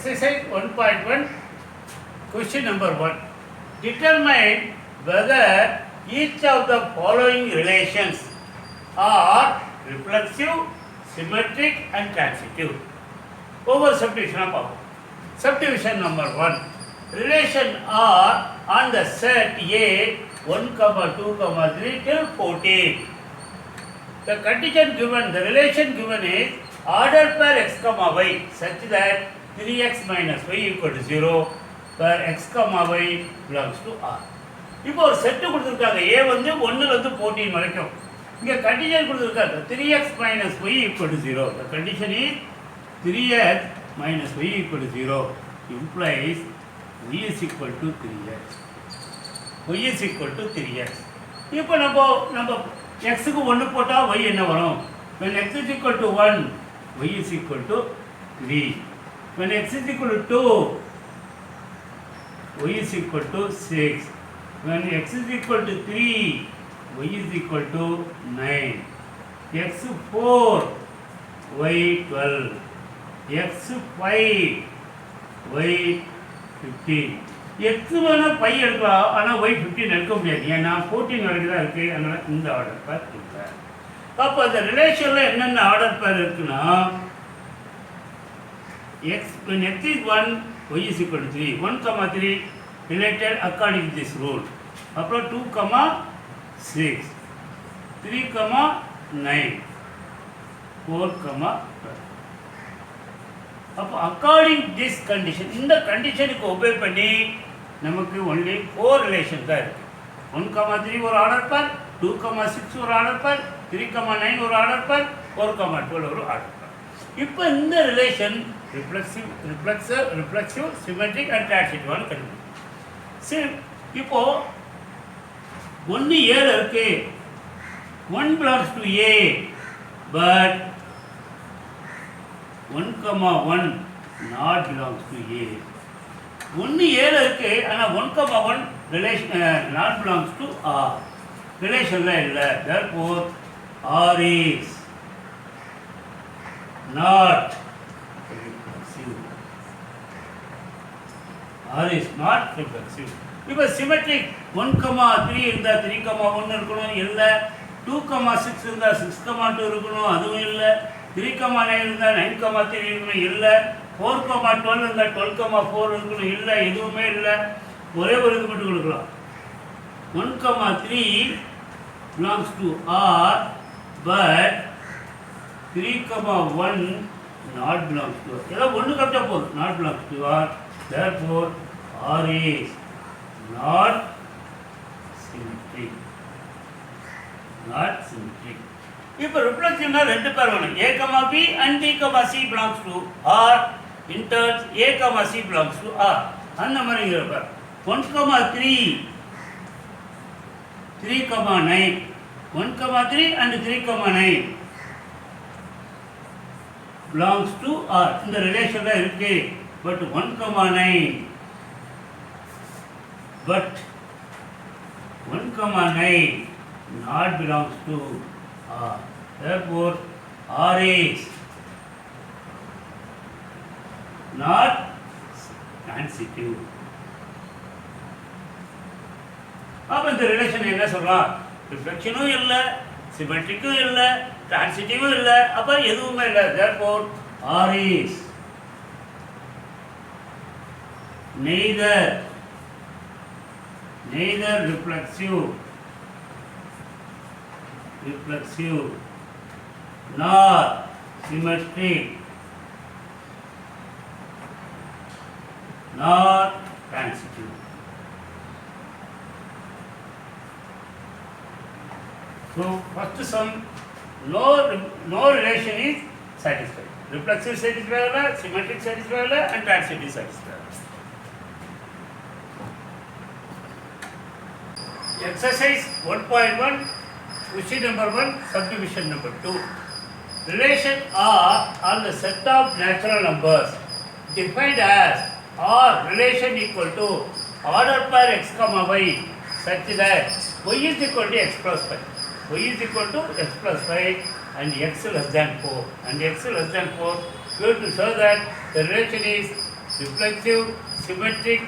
Exercise 1.1, question number 1. Determine whether each of the following relations are reflexive, symmetric and transitive. Over subdivision of power. Subdivision number 1. Relation R on the set A 1, 2, 3 till 14. The condition given, the relation given is order per x, y such that 3x minus y equal to 0 per x, y belongs to R. இப்போ ஒரு set கொடுத்துருக்காங்க ஏ வந்து 1லேருந்து 14 வரைக்கும். இங்கே condition கொடுத்துருக்காங்க 3x minus y equal to 0. The condition is 3x minus y equal to 0 implies y is equal to 3x. y is equal to 3x. இப்போ நம்ம xக்கு 1 போட்டால் y என்ன வரும்? When x is equal to 1, y is equal to 3. When x is equal to 2, y is equal to 6. When x is equal to 3, y is equal to 9. x 4, y 12. x 5, y 15. x வேணா 5 எடுக்கலாம், ஆனால் y 15 எடுக்க முடியாது. ஏன்னா 14 வரைக்கும் தான் இருக்குது, அதனால் இந்த ஆர்டர் பேர் இல்லை. அப்போ அந்த ரிலேஷனில் என்னென்ன ஆர்டர் பேர் இருக்குன்னா x, when x is 1, y is equal to 3. 1, 3 related according to this rule. அப்புறம் 2, 6, 3, 9, 4, 12. அப்போ அக்கார்டிங் திஸ் கண்டிஷன், இந்த கண்டிஷனுக்கு ஒபே பண்ணி நமக்கு ஒன்லி 4 ரிலேஷன் தான் இருக்குது. 1, 3 ஒரு ஆர்டர் பேர், 2, 6 ஒரு ஆர்டர் பேர், 3, 9 ஒரு ஆர்டர் பேர், 4, 12 ஒரு ஆர்டர் பேர். இப்போ இந்த ரிலேஷன் ரிஃப்ளெக்சிவ், சிமெட்ரிக் அண்ட் டிரான்சிட்டிவ்னு கண்டுபிடிக்கும். சரி, இப்போது 1 ஏல இருக்கு, 1 belongs to A, but 1, 1 not belongs to A. 1 ஏல இருக்கு, ஆனால் 1, 1 relation not belongs to R. ரிலேஷனில் இல்லை. therefore R is not reflexive. R is not reflexive. இப்போ சிமெட்ரிக் 1, 3 இருந்தால் 3, 1 இருக்கணும், இல்லை. 2, 6 இருந்தால் 6, 2 இருக்கணும், அதுவும் இல்லை. 3, 9 இருந்தால் 9, 3 இருக்கணும், இல்லை. 4, 12 இருந்தால் 12, 4 இருக்கணும், இல்லை. எதுவுமே இல்லை. ஒரே ஒரு இது மட்டும் கொடுக்கலாம். 1, 3 belongs to R, but 3, 1 not belongs to R. ஏதாவது ஒன்று கரெக்டாக போதும், not belongs to R. therefore R is not symmetric. Not symmetric. இப்போ ரிஃப்ளெக்ஷன்னா 2 பேர் வேணும். A, B and B, C belongs to R. In turns A, C belongs to R. அந்த மாதிரி இருப்ப 1, 3, 9. 1, 3 and 3, 9 belongs to R. இந்த ரிலேஷன்ல இருக்கு. but 1, 9 but 1, 9 not belongs to R. therefore R is not transitive. அப்போ இந்த ரிலேஷன் என்ன சொல்லலாம்? ரிஃப்ளெக்ஷனும் இல்லை, சிமெட்ரிக்கும் இல்லை, டிரான்சிட்டிவும் இல்லை, அப்போ எதுவுமே இல்லை. therefore R is neither reflexive nor symmetric nor transitive. So first sum, no relation is satisfied. Reflexive satisfied, symmetric satisfied and transitive satisfied. Exercise 1.1, question number 1, subdivision number 2. Relation R on the set of natural numbers defined as R relation equal to order per x, y such that y is equal to x plus 5. Y is equal to x plus 5 and x less than 4. And x less than 4, we have to show that the relation is reflexive, symmetric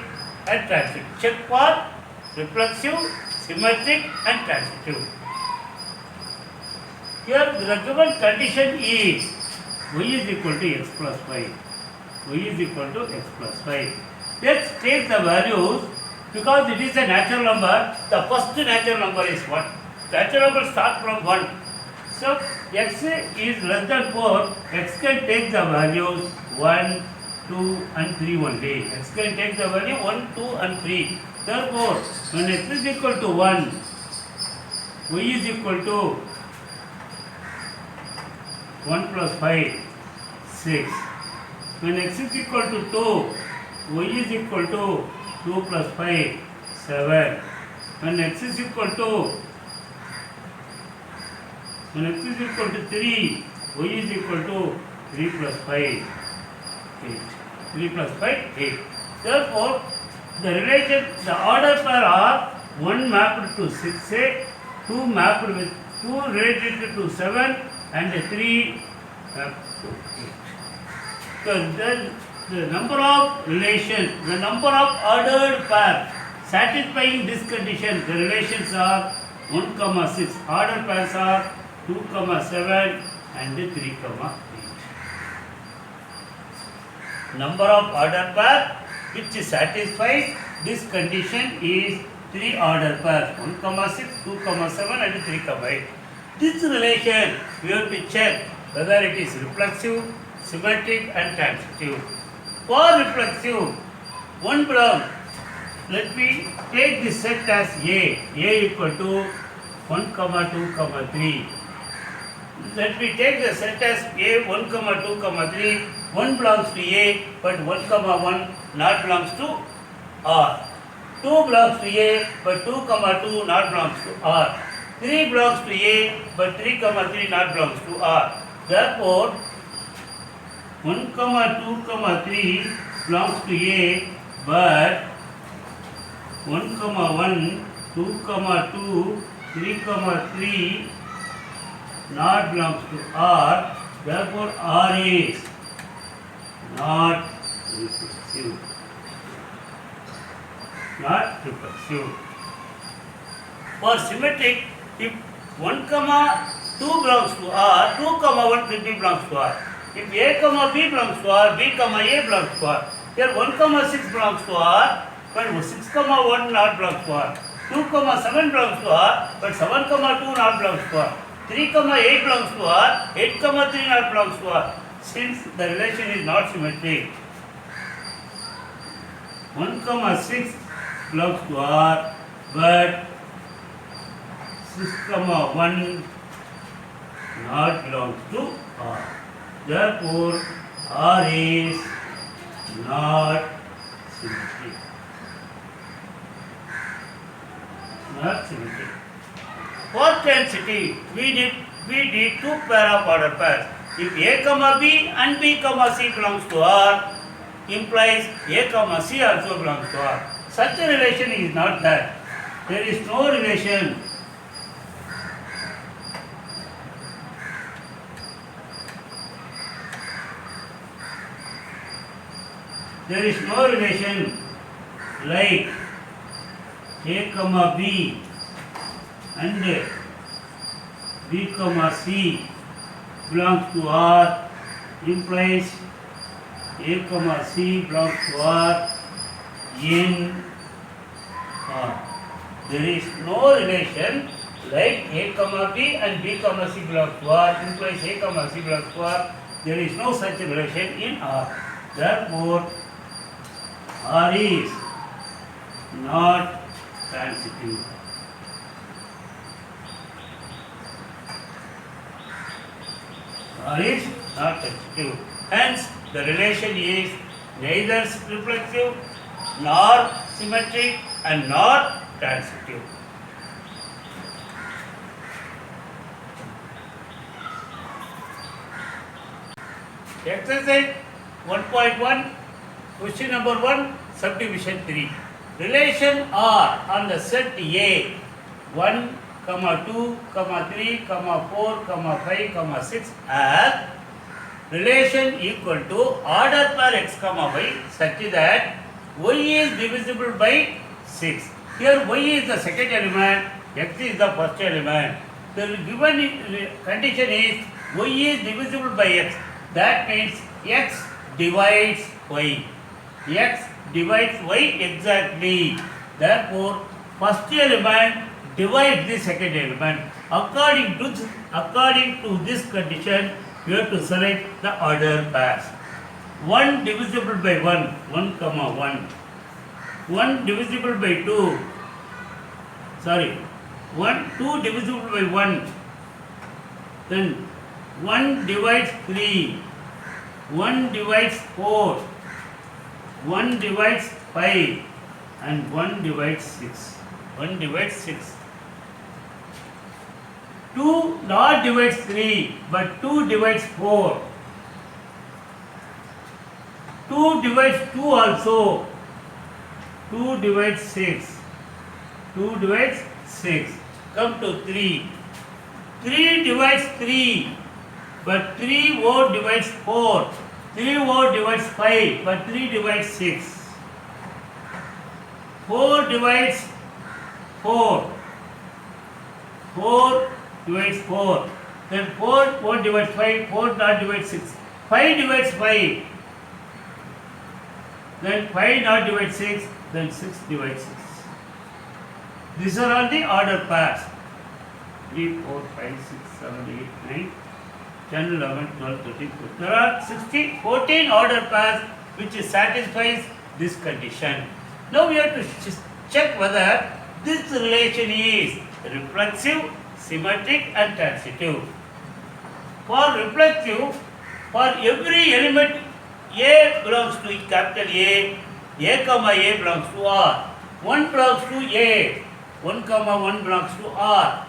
and transitive. Check for reflexive, symmetric and transitive. Here the given condition is y is equal to x plus 5. Y is equal to x plus 5. Let's take the values because it is a natural number. The first natural number is 1. Natural number starts from 1. So x is less than 4. X can take the values 1, 2 and 3 only. X can take the value 1, 2 and 3. Therefore, when x is equal to 1, y is equal to 1 plus 5, 6. When x is equal to 2, y is equal to 2 plus 5, 7. When x is equal to 3, y is equal to 3 plus 5, 8. 3 plus 5, 8. Therefore, the order pair are 1 mapped to 6a, 2 mapped with 2 related to 7 and 3 mapped to 8. So the number of relations, the number of ordered pairs satisfying this condition, the relations are 1, 6. Ordered pairs are 2, 7 and 3, 8. Number of ordered pairs which satisfies this condition is 3 ordered pairs, 1, 6, 2, 7 and 3, 8. This relation we have to check whether it is reflexive, symmetric and transitive. For reflexive, one block, let me take this set as A equal to 1, 2, 3. Let me take the set as A 1, 2, 3. 1 belongs to A, but 1, 1 not belongs to R. 2 belongs to A, but 2, 2 not belongs to R. 3 belongs to A, but 3, 3 not belongs to R. Therefore, 1, 2, 3 belongs to A, but 1, 1, 2, 2, 3, 3 not belongs to R. Therefore, R is not reflexive. Not reflexive. For symmetric, if 1, 2 belongs to R, 2, 1 should be belongs to R. If A, B belongs to R, B, A belongs to R. Here 1, 6 belongs to R, but 6, 1 not belongs to R. 2, 7 belongs to R, but 7, 2 not belongs to R. 3, 8 belongs to R, 8, 3 not belongs to R. Since the relation is not symmetric, 1, 6 belongs to R, but 6, 1 not belongs to R. Therefore, R is not symmetric. Not symmetric. For transitive, we need 2 pair of order pairs. If A, B and B, C belongs to R, implies A, C also belongs to R. Such a relation is not there. There is no relation. There is no relation like A, B and B, C belongs to R, implies A, C belongs to R in R. There is no relation like A, B and B, C belongs to R, implies A, C belongs to R. There is no such relation in R. Therefore, R is not transitive. R is not transitive. Hence, the relation is neither reflexive nor symmetric and nor transitive. Exercise 1.1, question number 1, subdivision 3. Relation R on the set A 1, 2, 3, 4, 5, 6 as relation equal to order pair x comma y such that y is divisible by 6. Here y is the second element, x is the first element. The given condition is y is divisible by x. That means x divides y. X divides y exactly. Therefore, first element divides the second element. According to this condition, you have to select the order pairs. 1 divisible by 1, 1 comma 1. 1 divisible by 2. 2 divisible by 1. Then 1 divides 3. 1 divides 4. 1 divides 5. And 1 divides 6. 1 divides 6. 2 not divides 3, but 2 divides 4. 2 divides 2 also. 2 divides 6. 2 divides 6. Come to 3. 3 divides 3, but 3 more divides 4. 3 more divides 5, but 3 divides 6. 4 divides 4. 4 divides 4. Then 4 divides 5. 4 not divides 6. 5 divides 5. Then 5 not divides 6. Then 6 divides 6. These are all the order pairs. 3, 4, 5, 6, 7, 8, 9, 10, 11, 12, 13, 14. There are 14 order pairs which satisfies this condition. Now we have to check whether this relation is reflexive, symmetric and transitive. For reflexive, for every element A belongs to capital A comma A belongs to R. 1 belongs to A, 1 comma 1 belongs to R.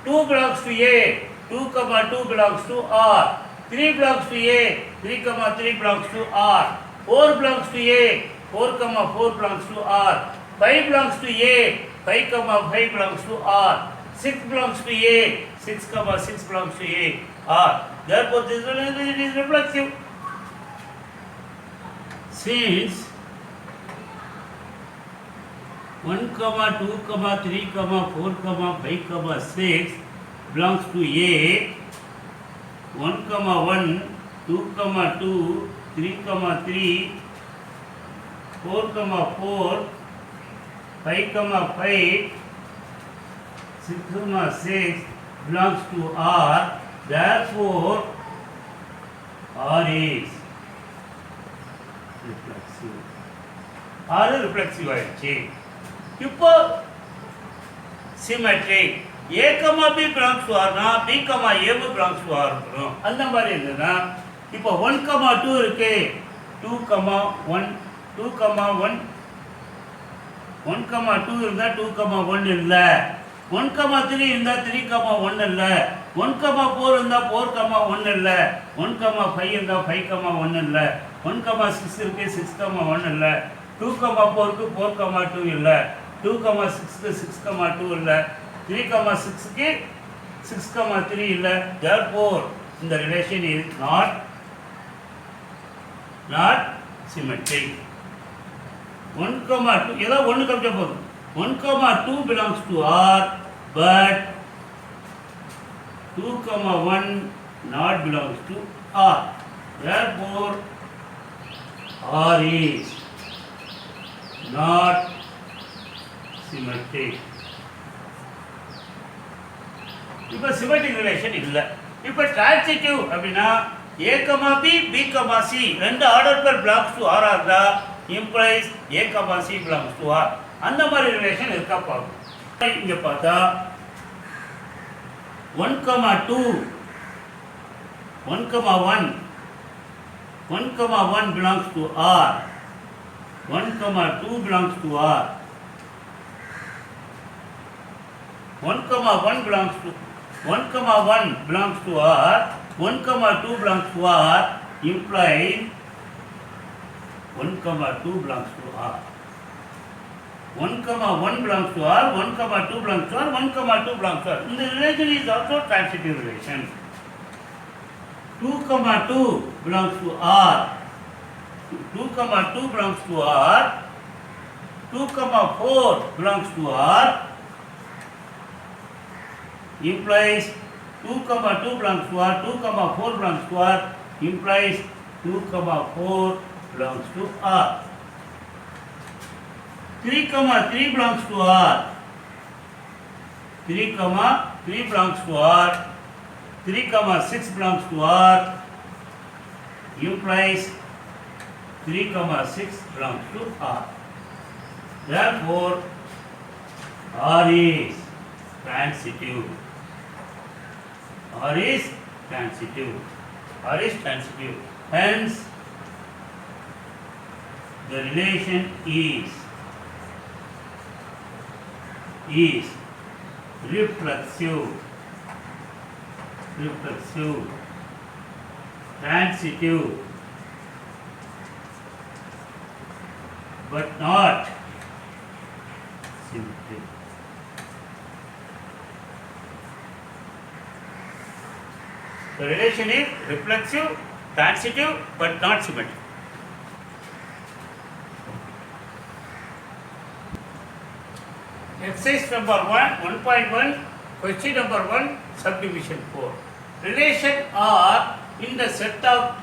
2 belongs to A, 2 comma 2 belongs to R. 3 belongs to A, 3 comma 3 belongs to R. 4 belongs to A, 4 comma 4 belongs to R. 5 belongs to A, 5 comma 5 belongs to R. 6 belongs to A, 6 comma 6 belongs to A, R. Therefore, this relation is reflexive. Since 1 comma 2 comma 3 comma 4 comma 5 comma 6 belongs to A, 1 comma 1, 2 comma 2, 3 comma 3, 4 comma 4, 5 comma 5, 6 comma 6 belongs to R. Therefore, R is reflexive. R is reflexive ஆயிடுச்சு. இப்போ symmetric A, B belongs to R னா B, A belongs to R இருக்கணும். அந்த மாதிரி இருந்ததுன்னா இப்போ 1, 2 இருக்கு. 2, 1, 2, 1, 1, 2 இருந்தா 2, 1 இல்ல. 1, 3 இருந்தா 3, 1 இல்ல. 1, 4 இருந்தா 4, 1 இல்ல. 1, 5 இருந்தா 5, 1 இல்ல. 1, 6 இருக்கு. 6, 1 இல்ல. 2, 4 க்கு 4, 2 இல்ல. 2, 6 க்கு 6, 2 இல்ல. 3, 6 க்கு 6, 3 இல்ல. Therefore, the relation is not symmetric. 1, 2 ஏதோ ஒன்று கம்மியா போதும். 1, 2 belongs to R, but 2, 1 not belongs to R. Therefore, R is not symmetric. இப்போ சிமெட்ரிக் ரிலேஷன் இல்லை. இப்போ டிரான்சிட்டிவ் அப்படின்னா A, B, B, C ரெண்டு order pair belongs to R ஆர்டா implies A, C belongs to R. அந்த மாதிரி relation இருக்கா பார்க்கும். இங்கே பார்த்தா 1, 2, 1, 1, 1, 1 belongs to R. 1, 2 belongs to R. 1, 1 belongs to 1, 1 belongs to R. 1, 2 belongs to R implies 1, 2 belongs to R. 1, 1 belongs to R. 1, 2 belongs to R. 1, 2 belongs to R. The relation is also transitive relation. 2 comma 2 belongs to R. 2 comma 2 belongs to R. 2 comma 4 belongs to R. Implies 2 comma 2 belongs to R. 2 comma 4 belongs to R. Implies 2 comma 4 belongs to R. 3 comma 3 belongs to R. 3 comma 3 belongs to R. 3 comma 6 belongs to R. Implies 3 comma 6 belongs to R. Therefore, R is transitive. R is transitive. R is transitive. Hence, the relation is reflexive, transitive, but not symmetric. The relation is reflexive, transitive, but not symmetric. Exercise number 1.1, question number 1, subdivision 4. Relation R in the set of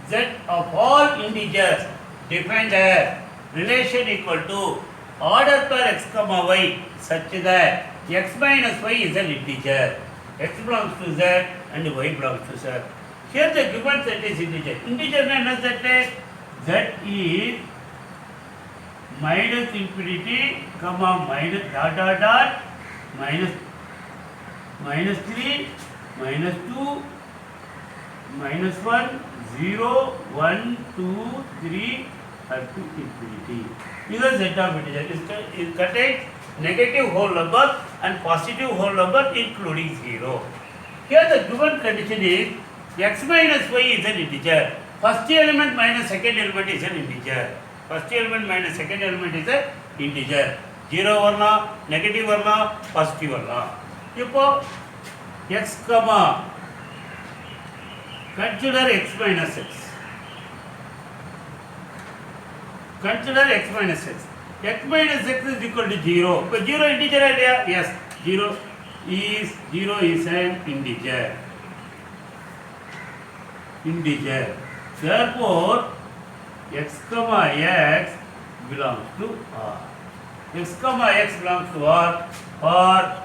Z of all integers defined as relation equal to order per x comma y such that x minus y is an integer. X belongs to Z and y belongs to Z. Here the given set is integer. Integer means that Z is minus infinity, comma minus dot dot dot, minus 3, minus 2, minus 1, 0, 1, 2, 3, up to infinity. This is set of integers. It contains negative whole number and positive whole number including 0. Here the given condition is x minus y is an integer. First element minus second element is an integer. First element minus second element is an integer. 0 varna, negative varna, positive varna. Now, x comma, consider x minus x. Consider x minus x. X minus x is equal to 0. But 0 integer idea? Yes. 0 is an integer. Therefore, x comma x belongs to R. X comma x belongs to R for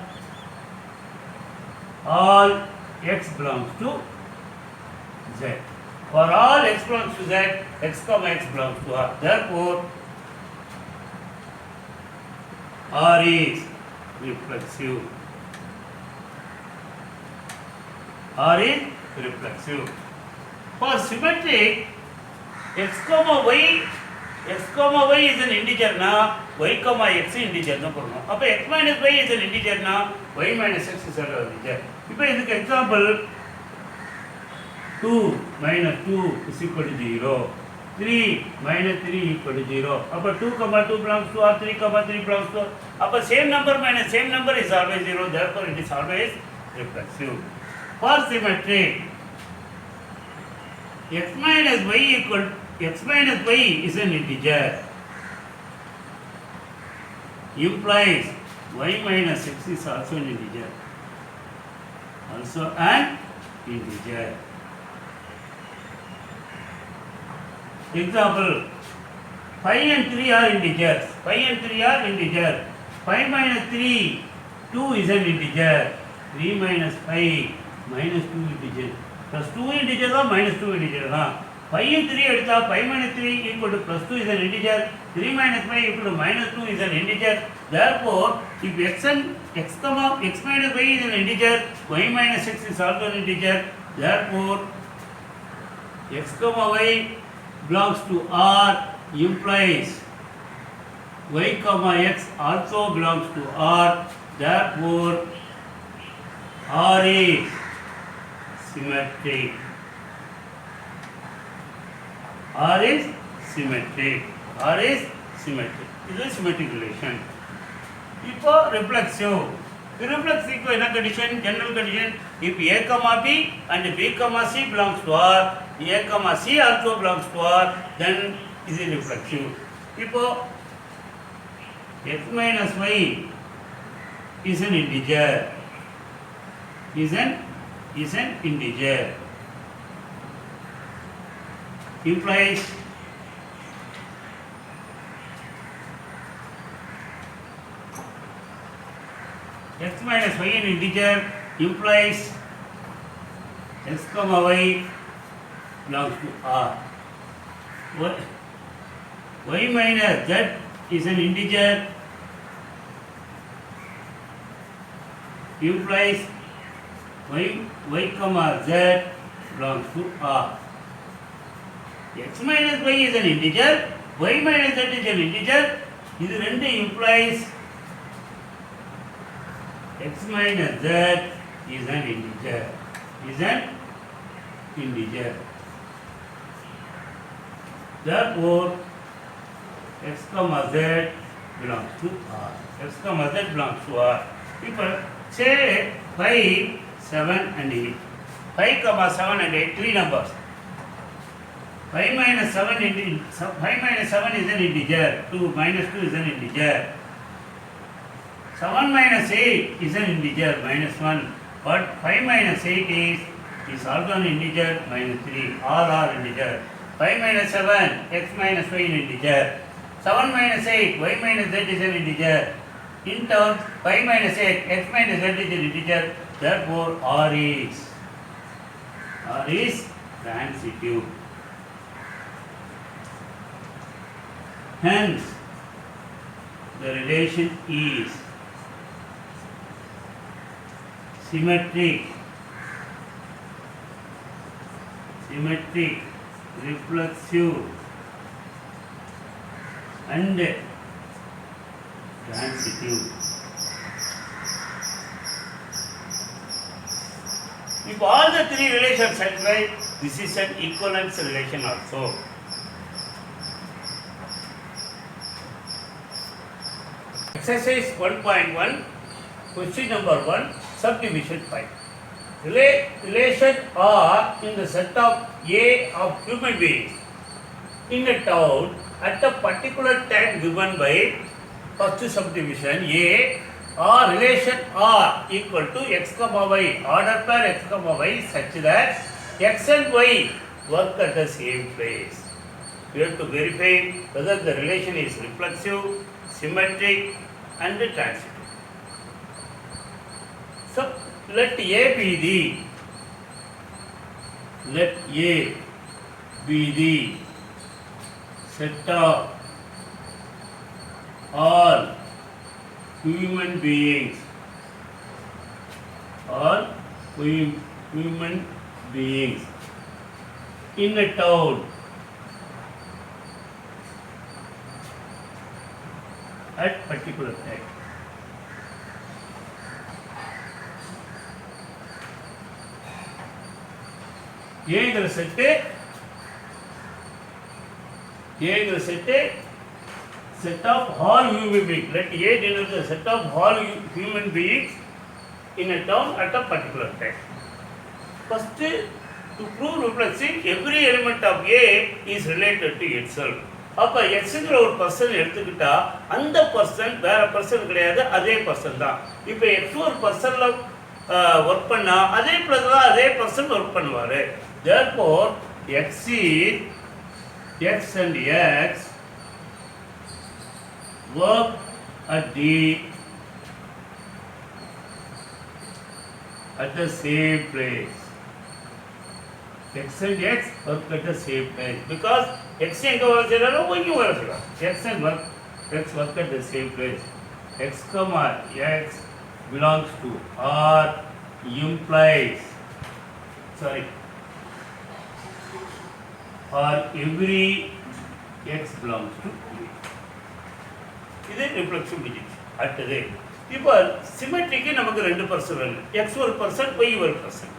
all x belongs to Z. For all x belongs to Z, x comma x belongs to R. Therefore, R is reflexive. R is reflexive. For symmetric, x comma y is an integer na, y comma x is integer na porno. Appo x minus y is an integer na, y minus x is an integer. Ipo idhukku example 2 minus 2 is equal to 0. 3 minus 3 equal to 0. Appo 2 comma 2 belongs to R, 3 comma 3 belongs to R. Appo same number minus same number is always 0. Therefore, it is always reflexive. For symmetric, x minus y is an integer. Implies y minus x is also an integer. Also an integer. Example, 5 and 3 are integers. 5 and 3 are integers. 5 minus 3, 2 is an integer. 3 minus 5, minus 2 integer. Plus 2 integers or minus 2 integers. 5 and 3 edutha 5 minus 3 equal to plus 2 is an integer. 3 minus 5 equal to minus 2 is an integer. Therefore, if x minus y is an integer, y minus x is also an integer. Therefore, x comma y belongs to R implies y comma x also belongs to R. Therefore, R is symmetric. R is symmetric. This is symmetric relation. If reflexive, The reflex sequence என்ன condition? General condition. If A comma B and B comma C belongs to R, A comma C also belongs to R, then is it reflexive. இப்போ x minus y is an integer. Is an integer. Implies x minus y an integer implies x comma y belongs to R. Y minus z is an integer implies y comma z belongs to R. X minus y is an integer, y minus z is an integer. This ரெண்டு implies x minus z is an integer. Is an integer. Therefore, x comma z belongs to R. X comma z belongs to R. People say 5, 7 and 8. 5 comma 7 and 8, 3 numbers. 5 minus 7 is an integer. 2 minus 2 is an integer. 7 minus 8 is an integer, minus 1. But 5 minus 8 is also an integer, minus 3. All are integer. 5 minus 7, x minus y an integer. 7 minus 8, y minus z is an integer. In terms, 5 minus 8, x minus z is an integer. Therefore, R is transitive. Hence, the relation is symmetric, reflexive and transitive. If all the three relations satisfy, this is an equivalence relation also. Exercise 1.1, question number 1, subdivision 5. Relation R in the set of A of human beings in a town at a particular time given by first subdivision A, or relation R equal to x comma y, order pair x comma y such that x and y work at the same place. We have to verify whether the relation is reflexive, symmetric and transitive. So let A be the set of all human beings in a town at particular time. ஏங்கிற set set of all human beings. Let A denote the set of all human beings in a town at a particular time. First, to prove reflexive, every element of A is related to itself. அப்போ எக்ஸுங்கிற ஒரு person எடுத்துக்கிட்டா அந்த person வேற person கிடையாது, அதே person தான். இப்போ X ஒரு பர்சனில் ஒர்க் பண்ணால் அதே பிளஸ் தான் அதே பர்சன் ஒர்க் பண்ணுவார். Therefore, x and x work at the same place. X and x work at the same place because x எங்க வேலை செய்யறாலும் y வேலை செய்யலாம். X work at the same place. X comma x belongs to R implies or every x belongs to A. இது reflexive digit. அடுத்தது இப்போ சிமெட்ரிக்கு நமக்கு ரெண்டு person வேணும். எக்ஸ் ஒரு பர்சன், ஒய் ஒரு பர்சன்.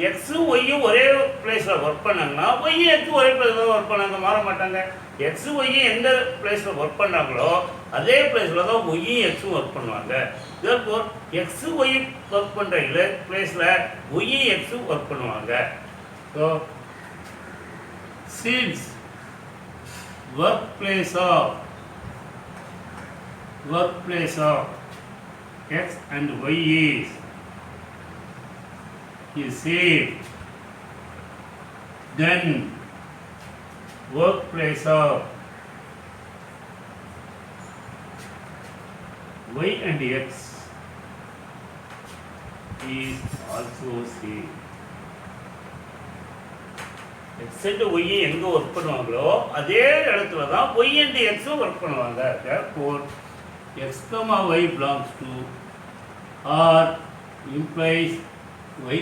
எக்ஸும் ஒய்யும் ஒரே பிளேஸில் ஒர்க் பண்ணாங்கன்னா ஒய்யும் எக்ஸும் ஒரே பிளேஸில் ஒர்க் பண்ணாங்க, மாற மாட்டாங்க. எக்ஸு ஒய்யும் எந்த பிளேஸில் ஒர்க் பண்ணாங்களோ அதே பிளேஸில் தான் ஒய்யும் எக்ஸும் ஒர்க் பண்ணுவாங்க. தேர்ஃபோர் எக்ஸு ஒய் ஒர்க் பண்ணுற பிளேஸில் ஒய்யும் எக்ஸும் ஒர்க் பண்ணுவாங்க. So since workplace of x and y is same, then workplace of y and x is also same. X and y எங்கே ஒர்க் பண்ணுவாங்களோ அதே இடத்துல தான் ஒய் அண்ட் எக்ஸும் ஒர்க் பண்ணுவாங்க. therefore x, y belongs to R implies y,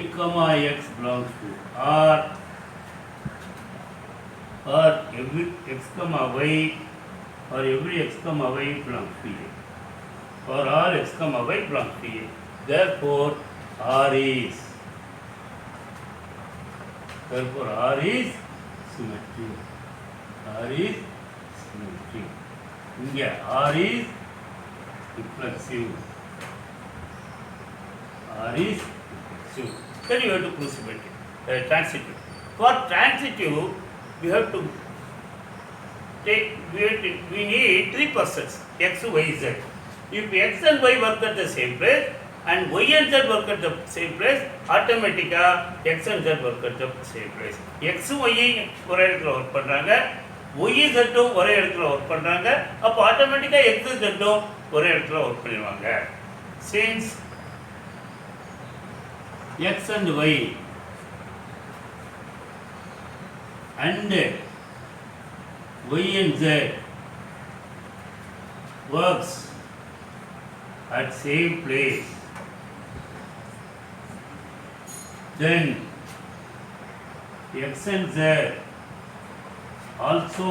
x belongs to R, or every x, y or every x, y belongs to A, or R x, y belongs to A. Therefore R is symmetry. R is symmetry. இங்கே R is reflexive. R is reflexive. Then you have to prove symmetry. Transitive. For transitive, we have to take. We need three persons: x, y, z. If x and y work at the same place, and y and z work at the same place, automatically x and z work at the same place. x y ஒரே இடத்துல work பண்றாங்க, y z ஒரே இடத்துல work பண்றாங்க. அப்போ ஆட்டோமேட்டிக்கா x z ஒரே இடத்துல ஒர்க் பண்ணிடுவாங்க. since x and y and y and z works at same place, then x and z also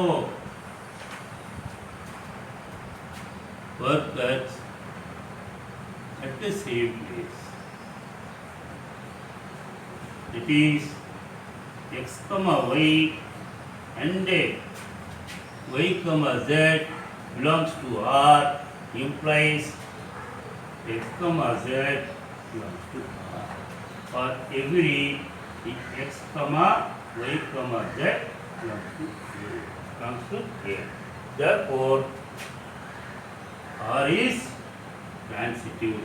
work at the same place. It is x, y and y, z belongs to R implies x, z belongs to R, or every x, y, z belongs to A. Therefore, R is transitive.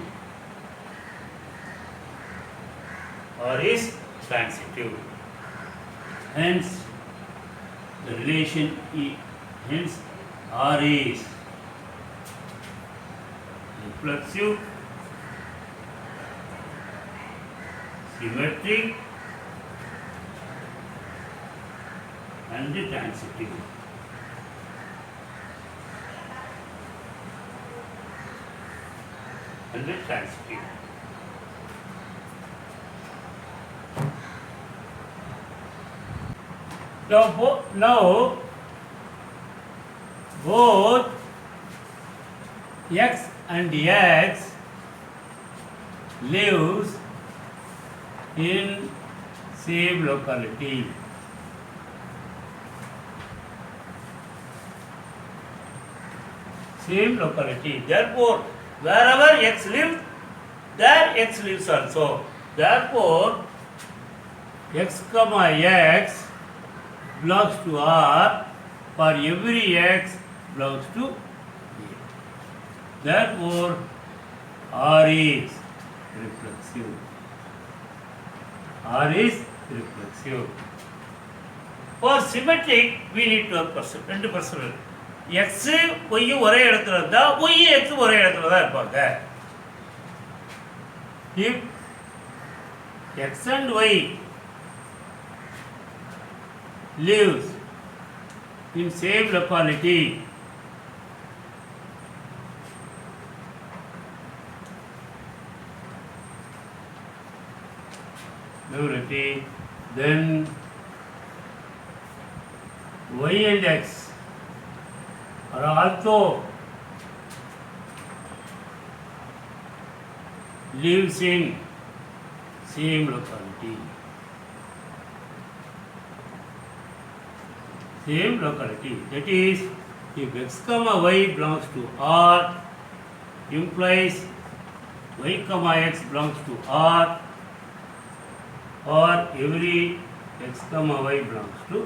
R is transitive. Hence, the relation hence R is reflexive, symmetric, and transitive. And transitive. Now both x and x lives in same locality. Same locality. Therefore, wherever x lives, there x lives also. Therefore, x, x belongs to R, for every x belongs to A. Therefore, R is reflexive. R is reflexive. For symmetric, we need to have person, 2%. x, y ஒரே இடத்துல இருந்தா y, x ஒரே இடத்துல தான் இருப்பாங்க. If x and y lives in same locality, then y and x are also lives in same locality. same locality. That is, if x comma y belongs to R, implies y comma x belongs to R, or every x comma y belongs to y.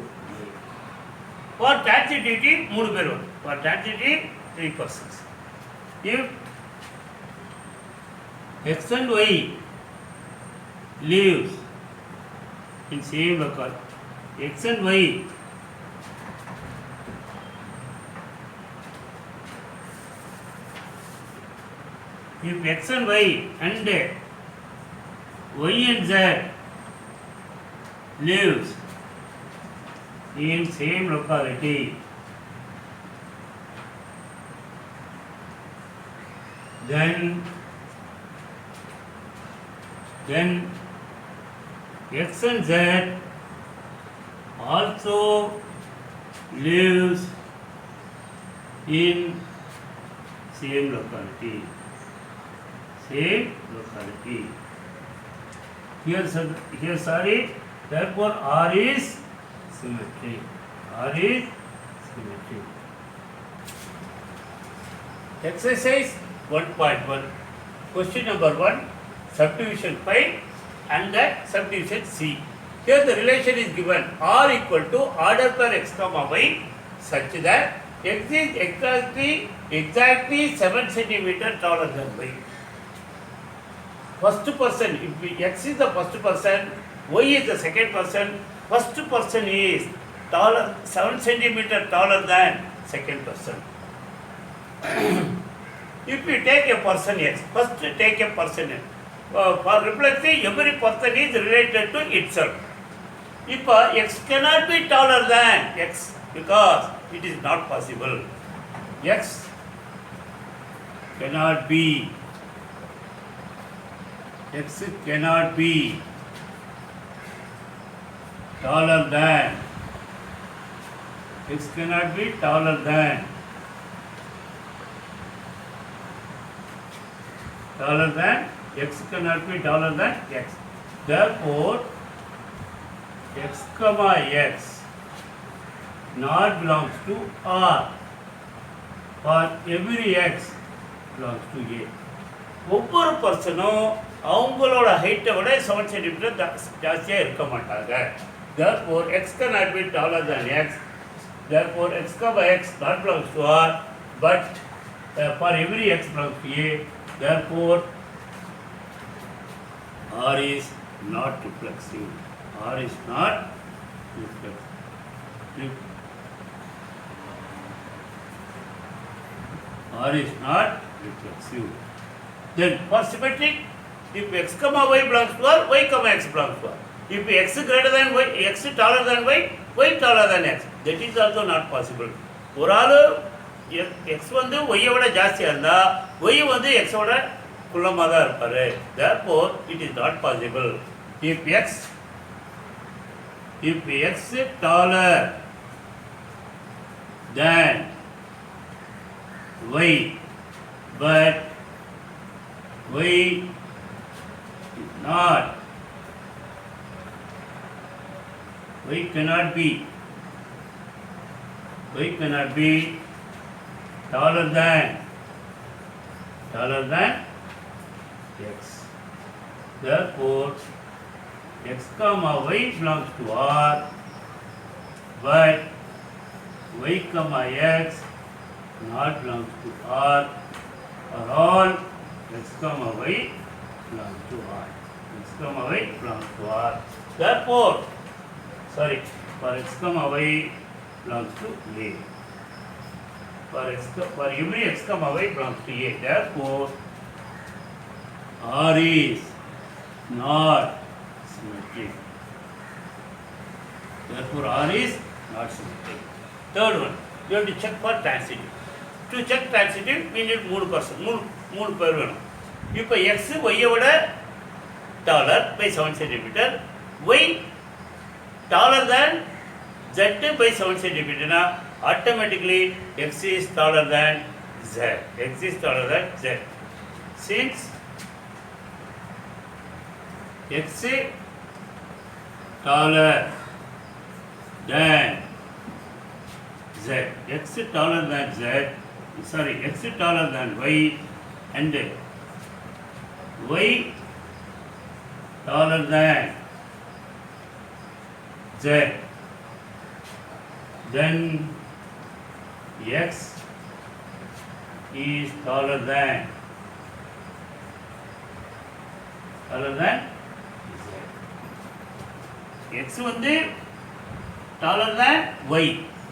For transitivity, 3 பேர் வரும். For transitivity, 3 persons. If x and y lives in same local, x and y if x and y and y and z lives in same locality, then x and z also lives in same locality. Here sorry, therefore R is symmetry. Exercise 1.1. Question number 1, subdivision 5 and the subdivision C. Here the relation is given R equal to order per x comma y such that x is exactly 7 centimeter taller than y. First person, if x is the first person, y is the second person, first person is 7 centimeter taller than second person. If we take a person x, first take a person x. For reflexing, every person is related to itself. If x cannot be taller than x, because it is not possible. X cannot be taller than x cannot be taller than x. Therefore, x comma x not belongs to R. For every x belongs to A. ஒவ்வொரு பர்சனும் அவங்களோட ஹைட்டை விட 7 centimetre ஜாஸ்தியாக இருக்க மாட்டாங்க. Therefore, x cannot be taller than x. Therefore, x comma x not belongs to R, but for every x belongs to A. Therefore, R is not reflexive. R is not reflexive. R is not reflexive. Then for symmetric, if x comma y belongs to R, y comma x belongs to R. If x greater than y, x taller than y, y taller than x. That is also not possible. ஒரு ஆள் x வந்து y விட ஜாஸ்தியாக இருந்தால் y வந்து x விட குள்ளமாக தான் இருப்பார். Therefore, it is not possible. If x taller than y, but y cannot be taller than x. Therefore, x comma y belongs to R, but y comma x not belongs to R, or all x comma y belongs to R. Therefore, for x comma y belongs to A. For every x comma y belongs to A. Therefore, R is not symmetric. Third one, you have to check for transitive. To check transitive, we need 3 person. 3 பேர் வேணும். இப்போ x y விட taller by 7 centimeter, y taller than z by 7 centimeter. Now, automatically x is taller than z. Since x is taller than z. X taller than z, sorry, x taller than y, and y taller than z, then x is taller than z. X வந்து taller than y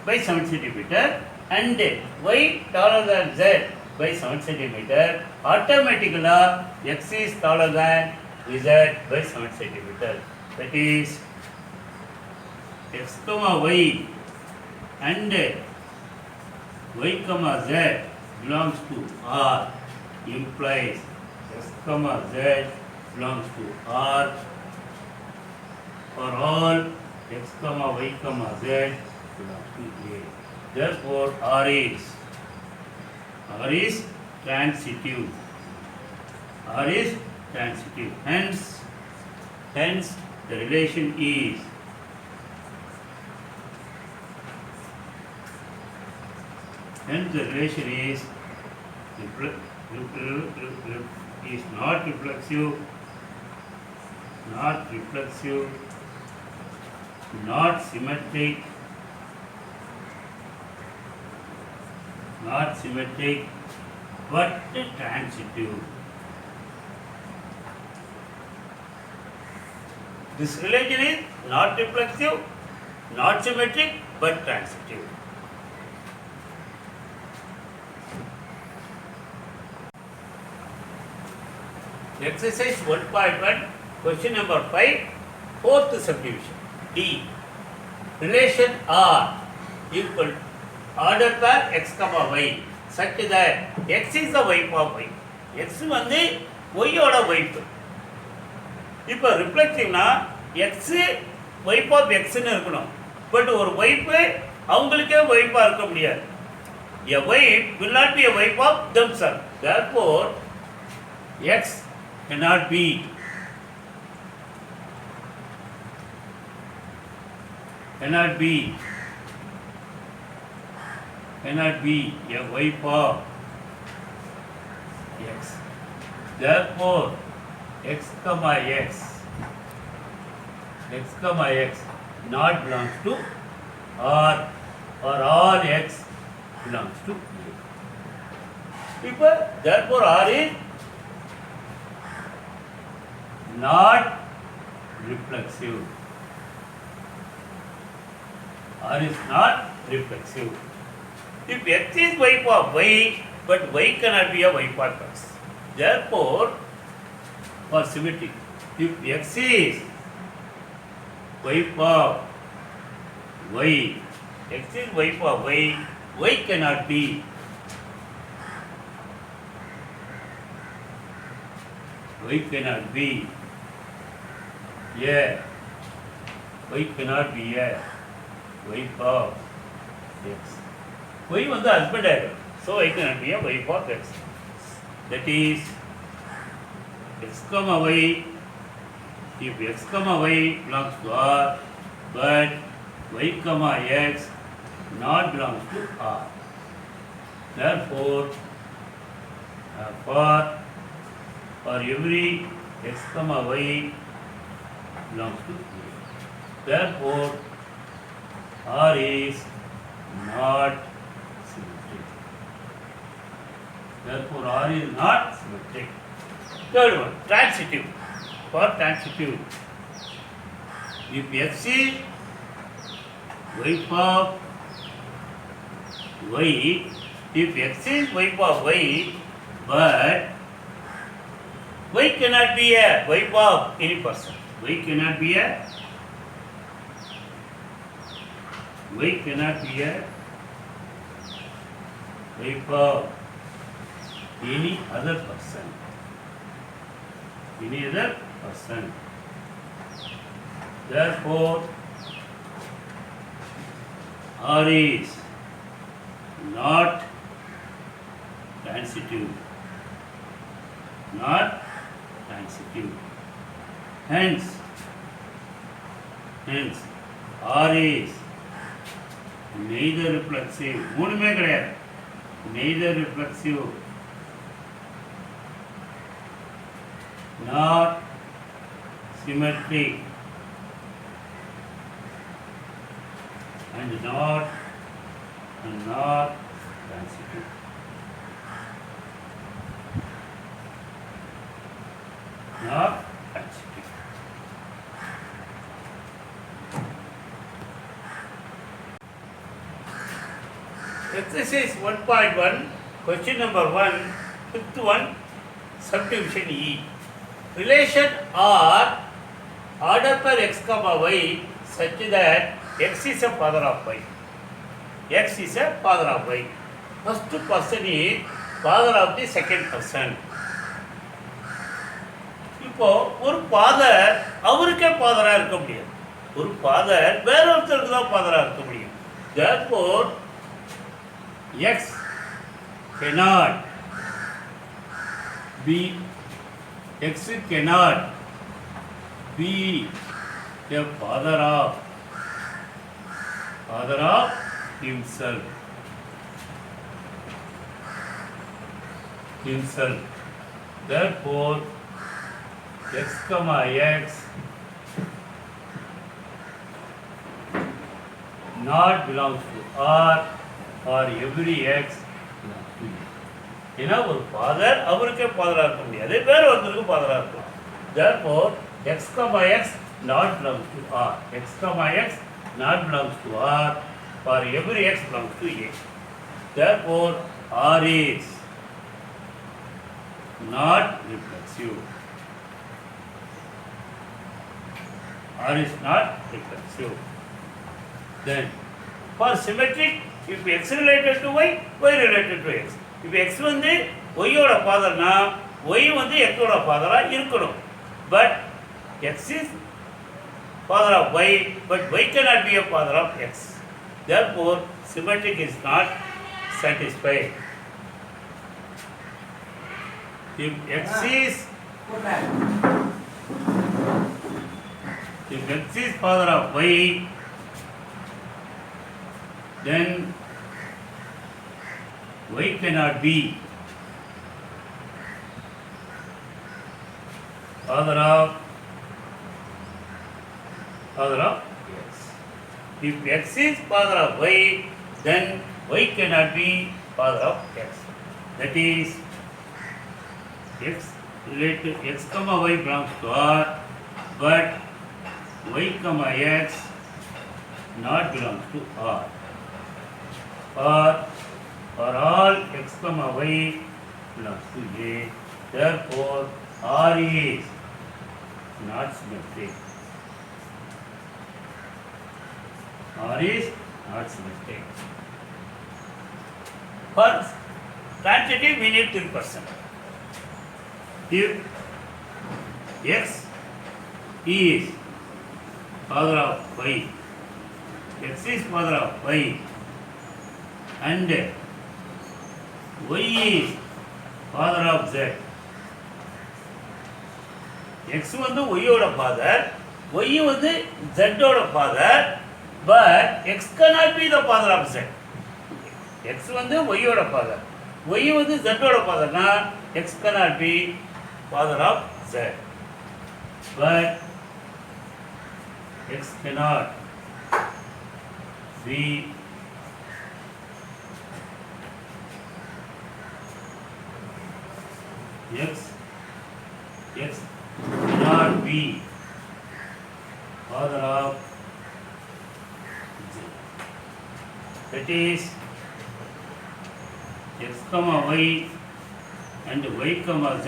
by 7 centimeter and y taller than z by 7 centimeter. Automatically x is taller than z by 7 centimeter. That is x comma y and y comma z belongs to R implies x comma z belongs to R for all x comma y comma z belongs to A. Therefore R is transitive. R is transitive. Hence the relation is not reflexive, not symmetric, but transitive. This relation is not reflexive, not symmetric, but transitive. Exercise 1.1, question number 5, fourth subdivision. D. Relation R equal order pair x comma y such that x is the wife of y. X வந்து y ஓட wife. இப்போ ரிஃப்ளெக்டிவ்னா x wife of x ன்னு இருக்கணும். But ஒரு wife அவங்களுக்கே wife-ஆ இருக்க முடியாது. A wife will not be a wife of themselves. Therefore, x cannot be a wife of x. Therefore, x comma x not belongs to R or all x belongs to A. People, therefore R is not reflexive. R is not reflexive. If x is wife of y, but y cannot be a wife of x. Therefore, for symmetry, if x is wife of y, y cannot be a wife of x. Y வந்து husband ஆயிடும். So y cannot be a wife of x. That is x comma y. If x comma y belongs to R, but y comma x not belongs to R. Therefore, for every x comma y belongs to A. Therefore, R is not symmetric. Third one, transitive. For transitive, if x is wife of y, but y cannot be a wife of any person. Y cannot be a wife of any other person. Therefore, R is not transitive. Hence, R is neither reflexive மூணுமே கிடையாது neither reflexive nor symmetric and not transitive. Not transitive. Exercise 1.1, question number 1, fifth one, subdivision E. Relation R order per x comma y such that x is a father of y. X is a father of y. First person is father of the second person. இப்போ ஒரு father அவருக்கே ஃபாதராக இருக்க முடியாது. ஒரு father வேற ஒருத்தருக்கு தான் ஃபாதராக இருக்க முடியும். Therefore, x cannot be a father of himself. Therefore, x comma x not belongs to R or every x belongs to E. ஏன்னா ஒரு ஃபாதர் அவருக்கே ஃபாதராக இருக்க முடியாது வேற ஒருத்தருக்கு ஃபாதராக இருக்கும். Therefore, x comma x not belongs to R. X comma x not belongs to R for every x belongs to A. Therefore, R is not reflexive. R is not reflexive. Then, for symmetric, if x related to y, y related to x. If x வந்து y ஓட ஃபாதர்னா y வந்து x ஓட ஃபாதரா இருக்கணும். But x is father of y, but y cannot be a father of x. Therefore, symmetric is not satisfied. If x is father of y, then y cannot be father of x. If x is father of y, then y cannot be father of x. That is, x related x comma y belongs to R, but y comma x not belongs to R. For all x comma y belongs to A, therefore R is not symmetric. R is not symmetric. For transitive, we need 3%. If x is father of y, x is father of y, and y is father of z. x வந்து y ஓட father, y வந்து z ஓட father, but x cannot be the father of z. x வந்து y ஓட father, y வந்து z ஓட ஃபாதர்னா x cannot be father of z. But x cannot be x cannot be father of z. That is, x comma y and y comma z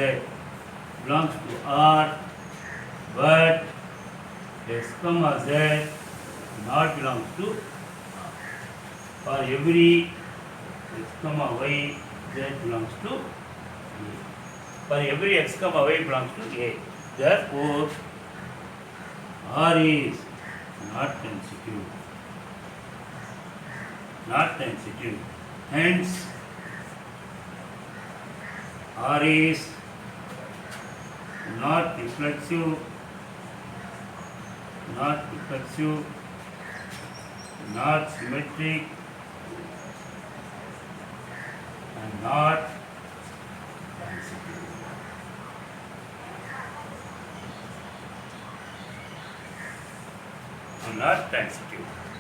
belongs to R, but x comma z not belongs to R. For every x comma y, z belongs to A. For every x comma y belongs to A. Therefore, R is not transitive. Hence, R is not reflexive not symmetric, and not transitive. And not transitive.